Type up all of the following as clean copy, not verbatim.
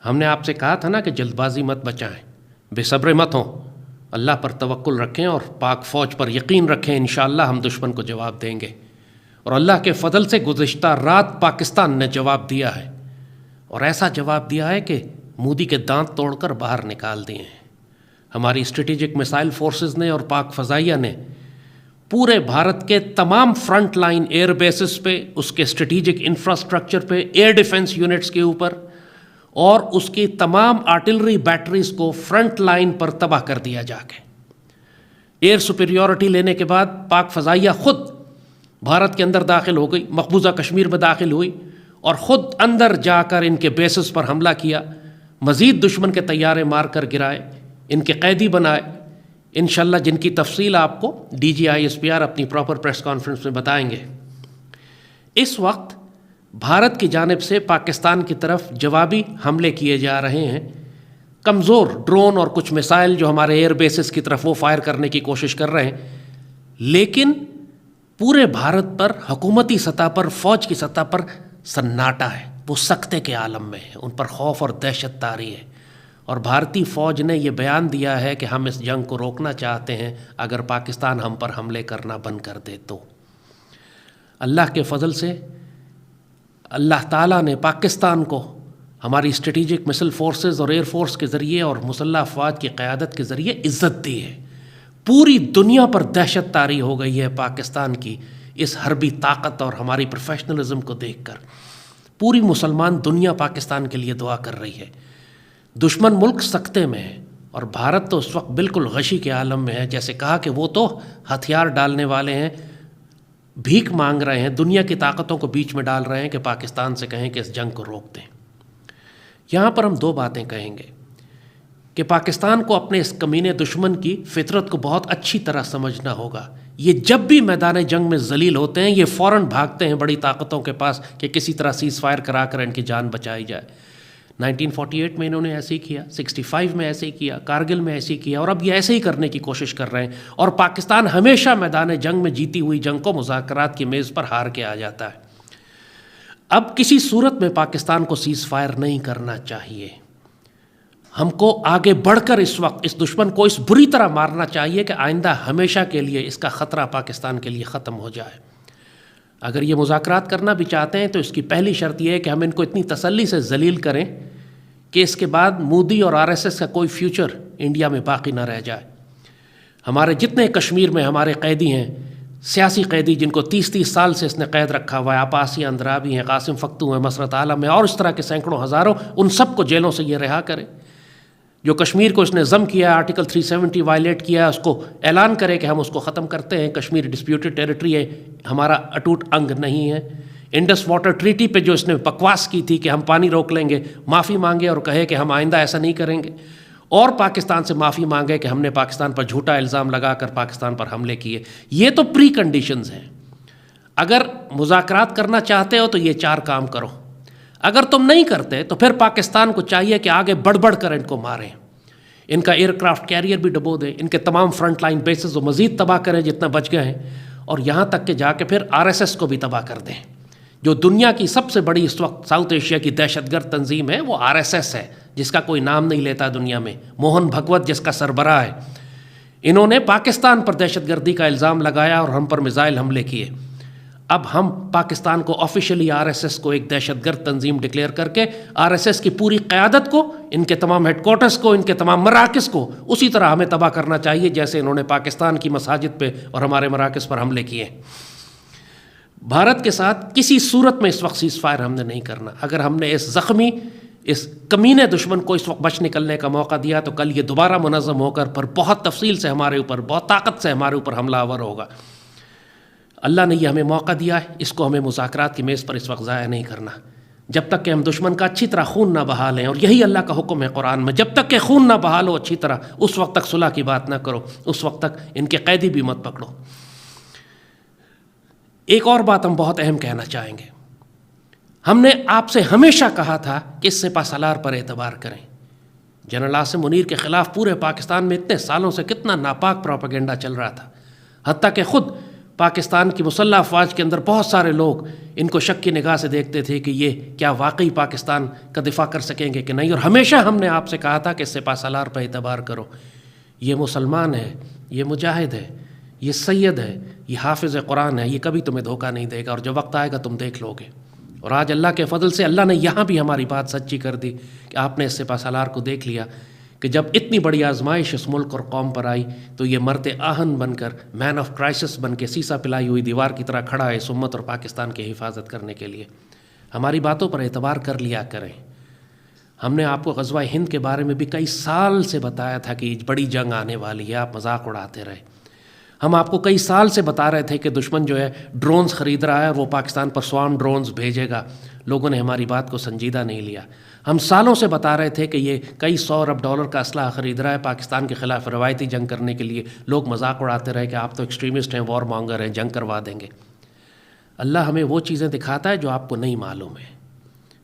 ہم نے آپ سے کہا تھا نا کہ جلد بازی مت بچائیں، بے صبر مت ہوں، اللہ پر توکل رکھیں اور پاک فوج پر یقین رکھیں، انشاءاللہ ہم دشمن کو جواب دیں گے۔ اور اللہ کے فضل سے گزشتہ رات پاکستان نے جواب دیا ہے، اور ایسا جواب دیا ہے کہ مودی کے دانت توڑ کر باہر نکال دیے ہیں۔ ہماری اسٹریٹجک میسائل فورسز نے اور پاک فضائیہ نے پورے بھارت کے تمام فرنٹ لائن ایئر بیسز پہ، اس کے اسٹریٹجک انفراسٹرکچر پہ، ایئر ڈیفنس یونٹس کے اوپر اور اس کی تمام آرٹلری بیٹریز کو فرنٹ لائن پر تباہ کر دیا جا کے۔ ایئر سپیریورٹی لینے کے بعد پاک فضائیہ خود بھارت کے اندر داخل ہو گئی، مقبوضہ کشمیر میں داخل ہوئی اور خود اندر جا کر ان کے بیسز پر حملہ کیا، مزید دشمن کے طیارے مار کر گرائے، ان کے قیدی بنائے، انشاءاللہ جن کی تفصیل آپ کو D G I S P R اپنی پراپر پریس کانفرنس میں بتائیں گے۔ اس وقت بھارت کی جانب سے پاکستان کی طرف جوابی حملے کیے جا رہے ہیں، کمزور ڈرون اور کچھ میسائل جو ہمارے ایئر بیسز کی طرف وہ فائر کرنے کی کوشش کر رہے ہیں، لیکن پورے بھارت پر حکومتی سطح پر، فوج کی سطح پر سناٹا ہے، وہ سکتے کے عالم میں ہے، ان پر خوف اور دہشت طاری ہے۔ اور بھارتی فوج نے یہ بیان دیا ہے کہ ہم اس جنگ کو روکنا چاہتے ہیں اگر پاکستان ہم پر حملے کرنا بند کر دے تو۔ اللہ کے فضل سے اللہ تعالیٰ نے پاکستان کو ہماری اسٹریٹجک مسل فورسز اور ایئر فورس کے ذریعے اور مسلح افواج کی قیادت کے ذریعے عزت دی ہے۔ پوری دنیا پر دہشت طاری ہو گئی ہے پاکستان کی اس حربی طاقت اور ہماری پروفیشنلزم کو دیکھ کر۔ پوری مسلمان دنیا پاکستان کے لیے دعا کر رہی ہے۔ دشمن ملک سکتے میں ہے اور بھارت تو اس وقت بالکل غشی کے عالم میں ہے، جیسے کہا کہ وہ تو ہتھیار ڈالنے والے ہیں، بھیک مانگ رہے ہیں، دنیا کی طاقتوں کو بیچ میں ڈال رہے ہیں کہ پاکستان سے کہیں کہ اس جنگ کو روک دیں۔ یہاں پر ہم دو باتیں کہیں گے کہ پاکستان کو اپنے اس کمینے دشمن کی فطرت کو بہت اچھی طرح سمجھنا ہوگا۔ یہ جب بھی میدان جنگ میں ذلیل ہوتے ہیں، یہ فوراً بھاگتے ہیں بڑی طاقتوں کے پاس کہ کسی طرح سیز فائر کرا کر ان کی جان بچائی جائے۔ 1948 میں انہوں نے ایسے ہی کیا، 65 میں ایسے ہی کیا، کارگل میں ایسے ہی کیا، اور اب یہ ایسے ہی کرنے کی کوشش کر رہے ہیں۔ اور پاکستان ہمیشہ میدان جنگ میں جیتی ہوئی جنگ کو مذاکرات کی میز پر ہار کے آ جاتا ہے۔ اب کسی صورت میں پاکستان کو سیز فائر نہیں کرنا چاہیے۔ ہم کو آگے بڑھ کر اس وقت اس دشمن کو اس بری طرح مارنا چاہیے کہ آئندہ ہمیشہ کے لیے اس کا خطرہ پاکستان کے لیے ختم ہو جائے۔ اگر یہ مذاکرات کرنا بھی چاہتے ہیں تو اس کی پہلی شرط یہ ہے کہ ہم ان کو اتنی تسلی سے ذلیل کریں کہ اس کے بعد مودی اور آر ایس ایس کا کوئی فیوچر انڈیا میں باقی نہ رہ جائے۔ ہمارے جتنے کشمیر میں ہمارے قیدی ہیں، سیاسی قیدی جن کو 30 سال سے اس نے قید رکھا ہوا ہے، آپاسی اندرابی ہیں، قاسم فختو ہیں، مسرت عالم ہیں، اور اس طرح کے سینکڑوں ہزاروں، ان سب کو جیلوں سے یہ رہا کرے۔ جو کشمیر کو اس نے ضم کیا ہے، آرٹیکل 370 وائلیٹ کیا ہے، اس کو اعلان کرے کہ ہم اس کو ختم کرتے ہیں۔ کشمیر ڈسپیوٹڈ ٹیریٹری ہے، ہمارا اٹوٹ انگ نہیں ہے۔ انڈس واٹر ٹریٹی پہ جو اس نے بکواس کی تھی کہ ہم پانی روک لیں گے، معافی مانگے اور کہے کہ ہم آئندہ ایسا نہیں کریں گے، اور پاکستان سے معافی مانگے کہ ہم نے پاکستان پر جھوٹا الزام لگا کر پاکستان پر حملے کیے۔ یہ تو پری کنڈیشنز ہیں۔ اگر مذاکرات کرنا چاہتے ہو تو یہ 4 کام کرو۔ اگر تم نہیں کرتے تو پھر پاکستان کو چاہیے کہ آگے بڑھ بڑھ کر ان کو ماریں، ان کا ایئر کرافٹ کیریئر بھی ڈبو دیں، ان کے تمام فرنٹ لائن بیسز وہ مزید تباہ کریں جتنا بچ گئے ہیں، اور یہاں تک کہ جا کے پھر آر ایس ایس کو بھی تباہ کر دیں۔ جو دنیا کی سب سے بڑی اس وقت ساؤتھ ایشیا کی دہشت گرد تنظیم ہے وہ آر ایس ایس ہے، جس کا کوئی نام نہیں لیتا دنیا میں، موہن بھگوت جس کا سربراہ ہے۔ انہوں نے پاکستان پر دہشت گردی کا الزام لگایا اور ہم پر میزائل حملے کیے۔ اب ہم پاکستان کو آفیشلی آر ایس ایس کو ایک دہشت گرد تنظیم ڈکلیئر کر کے آر ایس ایس کی پوری قیادت کو، ان کے تمام ہیڈ کوارٹرز کو، ان کے تمام مراکز کو اسی طرح ہمیں تباہ کرنا چاہیے جیسے انہوں نے پاکستان کی مساجد پہ اور ہمارے مراکز پر حملے کیے۔ بھارت کے ساتھ کسی صورت میں اس وقت سیز فائر ہم نے نہیں کرنا۔ اگر ہم نے اس زخمی، اس کمینے دشمن کو اس وقت بچ نکلنے کا موقع دیا تو کل یہ دوبارہ منظم ہو کر پر بہت تفصیل سے ہمارے اوپر، بہت طاقت سے ہمارے اوپر حملہ آور ہوگا۔ اللہ نے یہ ہمیں موقع دیا ہے، اس کو ہمیں مذاکرات کی میز پر اس وقت ضائع نہیں کرنا۔ جب تک کہ ہم دشمن کا اچھی طرح خون نہ بہا لیں، اور یہی اللہ کا حکم ہے قرآن میں، جب تک کہ خون نہ بہا لو اچھی طرح، اس وقت تک صلح کی بات نہ کرو، اس وقت تک ان کے قیدی بھی مت پکڑو۔ ایک اور بات ہم بہت اہم کہنا چاہیں گے۔ ہم نے آپ سے ہمیشہ کہا تھا کہ اس سپہ سالار پر اعتبار کریں۔ جنرل عاصم منیر کے خلاف پورے پاکستان میں اتنے سالوں سے کتنا ناپاک پروپیگنڈا چل رہا تھا، حتیٰ کہ خود پاکستان کی مسلح افواج کے اندر بہت سارے لوگ ان کو شک کی نگاہ سے دیکھتے تھے کہ یہ کیا واقعی پاکستان کا دفاع کر سکیں گے کہ نہیں، اور ہمیشہ ہم نے آپ سے کہا تھا کہ سپہ سالار پہ اعتبار کرو، یہ مسلمان ہے، یہ مجاہد ہے، یہ سید ہے، یہ حافظ قرآن ہے، یہ کبھی تمہیں دھوکہ نہیں دے گا، اور جب وقت آئے گا تم دیکھ لو گے۔ اور آج اللہ کے فضل سے اللہ نے یہاں بھی ہماری بات سچی کر دی کہ آپ نے اس سپہ سالار کو دیکھ لیا کہ جب اتنی بڑی آزمائش اس ملک اور قوم پر آئی تو یہ مرد آہن بن کر، مین آف کرائسس بن کے، سیسا پلائی ہوئی دیوار کی طرح کھڑا ہے اس امت اور پاکستان کی حفاظت کرنے کے لیے۔ ہماری باتوں پر اعتبار کر لیا کریں۔ ہم نے آپ کو غزوہ ہند کے بارے میں بھی کئی سال سے بتایا تھا کہ بڑی جنگ آنے والی ہے، آپ مذاق اڑاتے رہے۔ ہم آپ کو کئی سال سے بتا رہے تھے کہ دشمن جو ہے ڈرونز خرید رہا ہے اور وہ پاکستان پر سوام ڈرونز بھیجے گا، لوگوں نے ہماری بات کو سنجیدہ نہیں لیا۔ ہم سالوں سے بتا رہے تھے کہ یہ کئی سو ارب ڈالر کا اسلحہ خرید رہا ہے پاکستان کے خلاف روایتی جنگ کرنے کے لیے، لوگ مذاق اڑاتے رہے کہ آپ تو ایکسٹریمسٹ ہیں، وار مانگر ہیں، جنگ کروا دیں گے۔ اللہ ہمیں وہ چیزیں دکھاتا ہے جو آپ کو نہیں معلوم ہے۔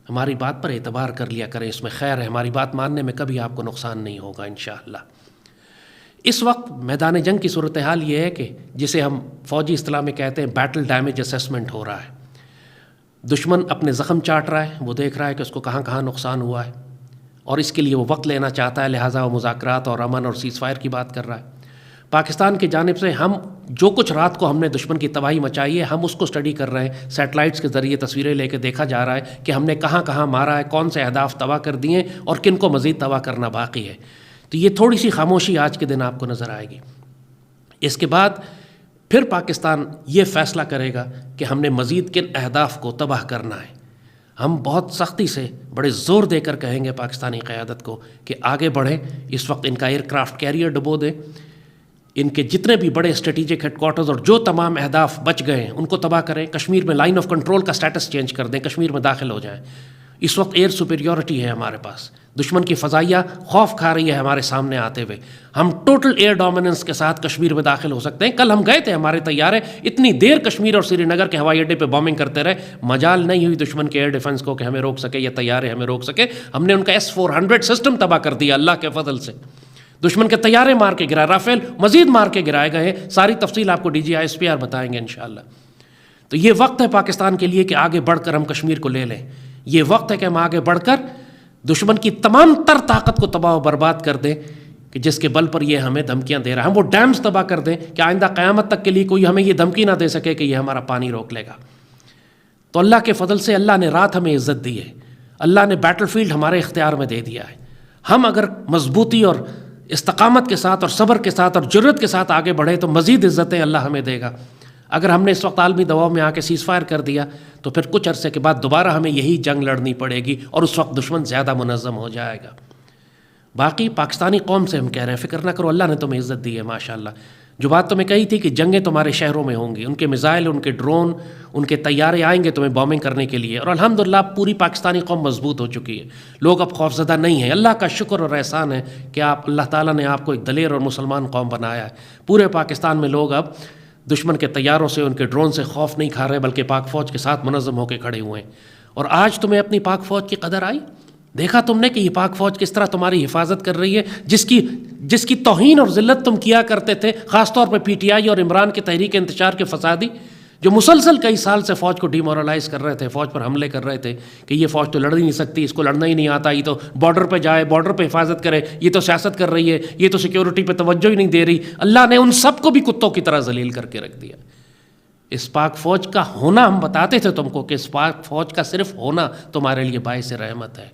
ہماری بات پر اعتبار کر لیا کریں، اس میں خیر ہے، ہماری بات ماننے میں کبھی آپ کو نقصان نہیں ہوگا انشاءاللہ۔ اس وقت میدان جنگ کی صورتحال یہ ہے کہ جسے ہم فوجی اصطلاح میں کہتے ہیں بیٹل ڈیمیج اسیسمنٹ ہو رہا ہے۔ دشمن اپنے زخم چاٹ رہا ہے، وہ دیکھ رہا ہے کہ اس کو کہاں کہاں نقصان ہوا ہے، اور اس کے لیے وہ وقت لینا چاہتا ہے، لہٰذا وہ مذاکرات اور امن اور سیز فائر کی بات کر رہا ہے۔ پاکستان کی جانب سے ہم جو کچھ رات کو ہم نے دشمن کی تباہی مچائی ہے، ہم اس کو اسٹڈی کر رہے ہیں، سیٹلائٹس کے ذریعے تصویریں لے کے دیکھا جا رہا ہے کہ ہم نے کہاں کہاں مارا ہے، کون سے اہداف تباہ کر دیے اور کن کو مزید تباہ کرنا باقی ہے۔ تو یہ تھوڑی سی خاموشی آج کے دن آپ کو نظر آئے گی۔ اس کے بعد پھر پاکستان یہ فیصلہ کرے گا کہ ہم نے مزید کن اہداف کو تباہ کرنا ہے۔ ہم بہت سختی سے، بڑے زور دے کر کہیں گے پاکستانی قیادت کو کہ آگے بڑھیں، اس وقت ان کا ایئر کرافٹ کیریئر ڈبو دیں، ان کے جتنے بھی بڑے اسٹریٹجک ہیڈ کوارٹرز اور جو تمام اہداف بچ گئے ہیں ان کو تباہ کریں، کشمیر میں لائن آف کنٹرول کا سٹیٹس چینج کر دیں، کشمیر میں داخل ہو جائیں۔ اس وقت ایئر سپیریورٹی ہے ہمارے پاس، دشمن کی فضائیہ خوف کھا رہی ہے ہمارے سامنے آتے ہوئے، ہم ٹوٹل ایئر ڈومیننس کے ساتھ کشمیر میں داخل ہو سکتے ہیں۔ کل ہم گئے تھے، ہمارے طیارے اتنی دیر کشمیر اور سری نگر کے ہوائی اڈے پہ بامبنگ کرتے رہے، مجال نہیں ہوئی دشمن کے ایئر ڈیفنس کو کہ ہمیں روک سکے یا طیارے ہمیں روک سکے۔ ہم نے ان کا S-400 سسٹم تباہ کر دیا اللہ کے فضل سے، دشمن کے طیارے مار کے گرائے، رافیل مزید مار کے گرائے گئے ہیں۔ ساری تفصیل آپ کو DGI-SPR بتائیں گے انشاءاللہ۔ تو یہ وقت ہے پاکستان کے لیے کہ آگے بڑھ کر ہم کشمیر کو لے لیں، یہ وقت ہے کہ ہم آگے بڑھ کر دشمن کی تمام تر طاقت کو تباہ و برباد کر دیں کہ جس کے بل پر یہ ہمیں دھمکیاں دے رہا ہے، ہم وہ ڈیمز تباہ کر دیں کہ آئندہ قیامت تک کے لیے کوئی ہمیں یہ دھمکی نہ دے سکے کہ یہ ہمارا پانی روک لے گا۔ تو اللہ کے فضل سے اللہ نے رات ہمیں عزت دی ہے، اللہ نے بیٹل فیلڈ ہمارے اختیار میں دے دیا ہے۔ ہم اگر مضبوطی اور استقامت کے ساتھ اور صبر کے ساتھ اور جرأت کے ساتھ آگے بڑھے تو مزید عزتیں اللہ ہمیں دے گا۔ اگر ہم نے اس وقت عالمی دباؤ میں آ کے سیز فائر کر دیا تو پھر کچھ عرصے کے بعد دوبارہ ہمیں یہی جنگ لڑنی پڑے گی اور اس وقت دشمن زیادہ منظم ہو جائے گا۔ باقی پاکستانی قوم سے ہم کہہ رہے ہیں فکر نہ کرو، اللہ نے تمہیں عزت دی ہے ماشاءاللہ۔ جو بات تمہیں کہی تھی کہ جنگیں تمہارے شہروں میں ہوں گی، ان کے میزائل، ان کے ڈرون، ان کے طیارے آئیں گے تمہیں بامبنگ کرنے کے لیے، اور الحمدللہ پوری پاکستانی قوم مضبوط ہو چکی ہے، لوگ اب خوفزدہ نہیں ہیں۔ اللہ کا شکر اور احسان ہے کہ اللہ تعالیٰ نے آپ کو ایک دلیر اور مسلمان قوم بنایا ہے۔ پورے پاکستان میں لوگ اب دشمن کے طیاروں سے، ان کے ڈرون سے خوف نہیں کھا رہے بلکہ پاک فوج کے ساتھ منظم ہو کے کھڑے ہوئے ہیں۔ اور آج تمہیں اپنی پاک فوج کی قدر آئی؟ دیکھا تم نے کہ یہ پاک فوج کس طرح تمہاری حفاظت کر رہی ہے، جس کی توہین اور ذلت تم کیا کرتے تھے، خاص طور پہ PTI اور عمران کی تحریک انتشار کے فسادی، جو مسلسل کئی سال سے فوج کو ڈی مورلائز کر رہے تھے، فوج پر حملے کر رہے تھے کہ یہ فوج تو لڑ ہی نہیں سکتی، اس کو لڑنا ہی نہیں آتا، یہ تو بارڈر پہ جائے، بارڈر پہ حفاظت کرے، یہ تو سیاست کر رہی ہے، یہ تو سیکیورٹی پہ توجہ ہی نہیں دے رہی۔ اللہ نے ان سب کو بھی کتوں کی طرح ذلیل کر کے رکھ دیا۔ اس پاک فوج کا ہونا، ہم بتاتے تھے تم کو کہ اس پاک فوج کا صرف ہونا تمہارے لیے باعث رحمت ہے،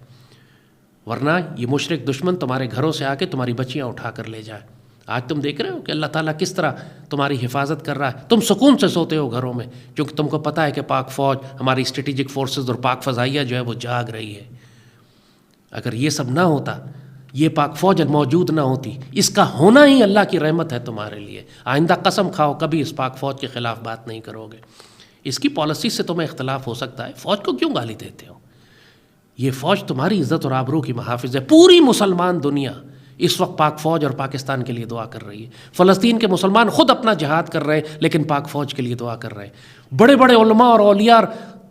ورنہ یہ مشرک دشمن تمہارے گھروں سے آ کے تمہاری بچیاں اٹھا کر لے جائے۔ آج تم دیکھ رہے ہو کہ اللہ تعالیٰ کس طرح تمہاری حفاظت کر رہا ہے، تم سکون سے سوتے ہو گھروں میں کیونکہ تم کو پتہ ہے کہ پاک فوج، ہماری اسٹریٹجک فورسز اور پاک فضائیہ جو ہے وہ جاگ رہی ہے۔ اگر یہ سب نہ ہوتا، یہ پاک فوج موجود نہ ہوتی، اس کا ہونا ہی اللہ کی رحمت ہے تمہارے لیے۔ آئندہ قسم کھاؤ کبھی اس پاک فوج کے خلاف بات نہیں کرو گے۔ اس کی پالیسی سے تمہیں اختلاف ہو سکتا ہے، فوج کو کیوں گالی دیتے ہو؟ یہ فوج تمہاری عزت اور آبرو کی محافظ ہے۔ پوری مسلمان دنیا اس وقت پاک فوج اور پاکستان کے لیے دعا کر رہی ہے۔ فلسطین کے مسلمان خود اپنا جہاد کر رہے ہیں لیکن پاک فوج کے لیے دعا کر رہے ہیں۔ بڑے بڑے علماء اور اولیاء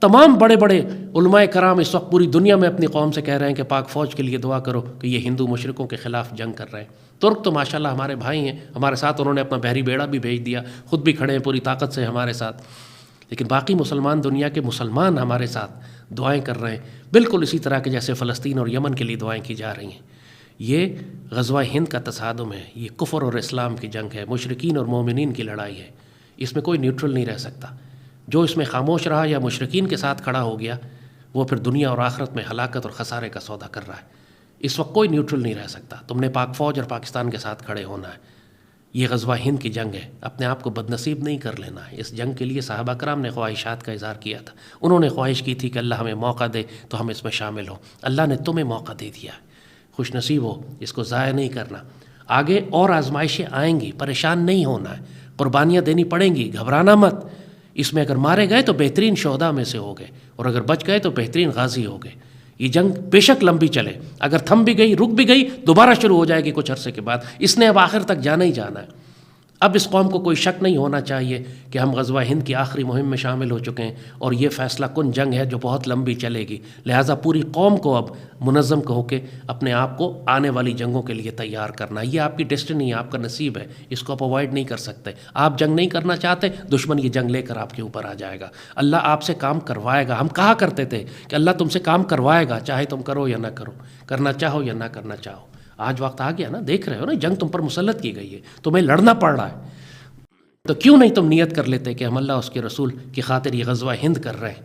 تمام بڑے بڑے علماء کرام اس وقت پوری دنیا میں اپنی قوم سے کہہ رہے ہیں کہ پاک فوج کے لیے دعا کرو کہ یہ ہندو مشرکوں کے خلاف جنگ کر رہے ہیں۔ ترک تو ماشاءاللہ ہمارے بھائی ہیں، ہمارے ساتھ انہوں نے اپنا بحری بیڑا بھی بھیج دیا، خود بھی کھڑے ہیں پوری طاقت سے ہمارے ساتھ، لیکن باقی مسلمان دنیا کے مسلمان ہمارے ساتھ دعائیں کر رہے ہیں، بالکل اسی طرح کے جیسے فلسطین اور یمن کے لیے دعائیں کی جا رہی ہیں۔ یہ غزوہ ہند کا تصادم ہے، یہ کفر اور اسلام کی جنگ ہے، مشرکین اور مومنین کی لڑائی ہے، اس میں کوئی نیوٹرل نہیں رہ سکتا۔ جو اس میں خاموش رہا یا مشرکین کے ساتھ کھڑا ہو گیا وہ پھر دنیا اور آخرت میں ہلاکت اور خسارے کا سودا کر رہا ہے۔ اس وقت کوئی نیوٹرل نہیں رہ سکتا، تم نے پاک فوج اور پاکستان کے ساتھ کھڑے ہونا ہے۔ یہ غزوہ ہند کی جنگ ہے، اپنے آپ کو بدنصیب نہیں کر لینا ہے۔ اس جنگ کے لیے صحابہ کرام نے خواہشات کا اظہار کیا تھا، انہوں نے خواہش کی تھی کہ اللہ ہمیں موقع دے تو ہم اس میں شامل ہوں۔ اللہ نے تمہیں موقع دے دیا ہے، خوش نصیب ہو، اس کو ضائع نہیں کرنا۔ آگے اور آزمائشیں آئیں گی، پریشان نہیں ہونا ہے، قربانیاں دینی پڑیں گی، گھبرانا مت۔ اس میں اگر مارے گئے تو بہترین شہداء میں سے ہو گئے، اور اگر بچ گئے تو بہترین غازی ہو گئے۔ یہ جنگ بے شک لمبی چلے، اگر تھم بھی گئی، رک بھی گئی، دوبارہ شروع ہو جائے گی کچھ عرصے کے بعد۔ اس نے اب آخر تک جانا ہی جانا ہے۔ اب اس قوم کو کوئی شک نہیں ہونا چاہیے کہ ہم غزوہ ہند کی آخری مہم میں شامل ہو چکے ہیں، اور یہ فیصلہ کن جنگ ہے جو بہت لمبی چلے گی۔ لہٰذا پوری قوم کو اب منظم ہو کے اپنے آپ کو آنے والی جنگوں کے لیے تیار کرنا، یہ آپ کی ڈیسٹنی ہے، آپ کا نصیب ہے، اس کو آپ اوائڈ نہیں کر سکتے۔ آپ جنگ نہیں کرنا چاہتے، دشمن یہ جنگ لے کر آپ کے اوپر آ جائے گا۔ اللہ آپ سے کام کروائے گا۔ ہم کہا کرتے تھے کہ اللہ تم سے کام کروائے گا، چاہے تم کرو یا نہ کرو، کرنا چاہو یا نہ کرنا چاہو۔ آج وقت آ گیا نا، دیکھ رہے ہو نا، جنگ تم پر مسلط کی گئی ہے، تمہیں لڑنا پڑ رہا ہے، تو کیوں نہیں تم نیت کر لیتے کہ ہم اللہ اس کے رسول کی خاطر یہ غزوہ ہند کر رہے ہیں۔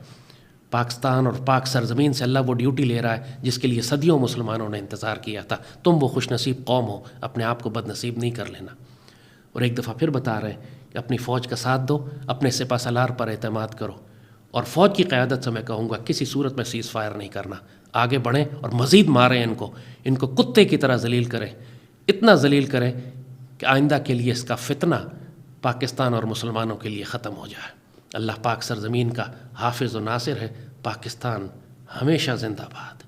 پاکستان اور پاک سرزمین سے اللہ وہ ڈیوٹی لے رہا ہے جس کے لیے صدیوں مسلمانوں نے انتظار کیا تھا۔ تم وہ خوش نصیب قوم ہو، اپنے آپ کو بد نصیب نہیں کر لینا۔ اور ایک دفعہ پھر بتا رہے ہیں کہ اپنی فوج کا ساتھ دو، اپنے سپہ سالار پر اعتماد کرو، اور فوج کی قیادت سے میں کہوں گا کسی صورت میں سیز فائر نہیں کرنا، آگے بڑھیں اور مزید ماریں، ان کو کتے کی طرح ذلیل کریں، اتنا ذلیل کریں کہ آئندہ کے لیے اس کا فتنہ پاکستان اور مسلمانوں کے لیے ختم ہو جائے۔ اللہ پاک سرزمین کا حافظ و ناصر ہے۔ پاکستان ہمیشہ زندہ باد۔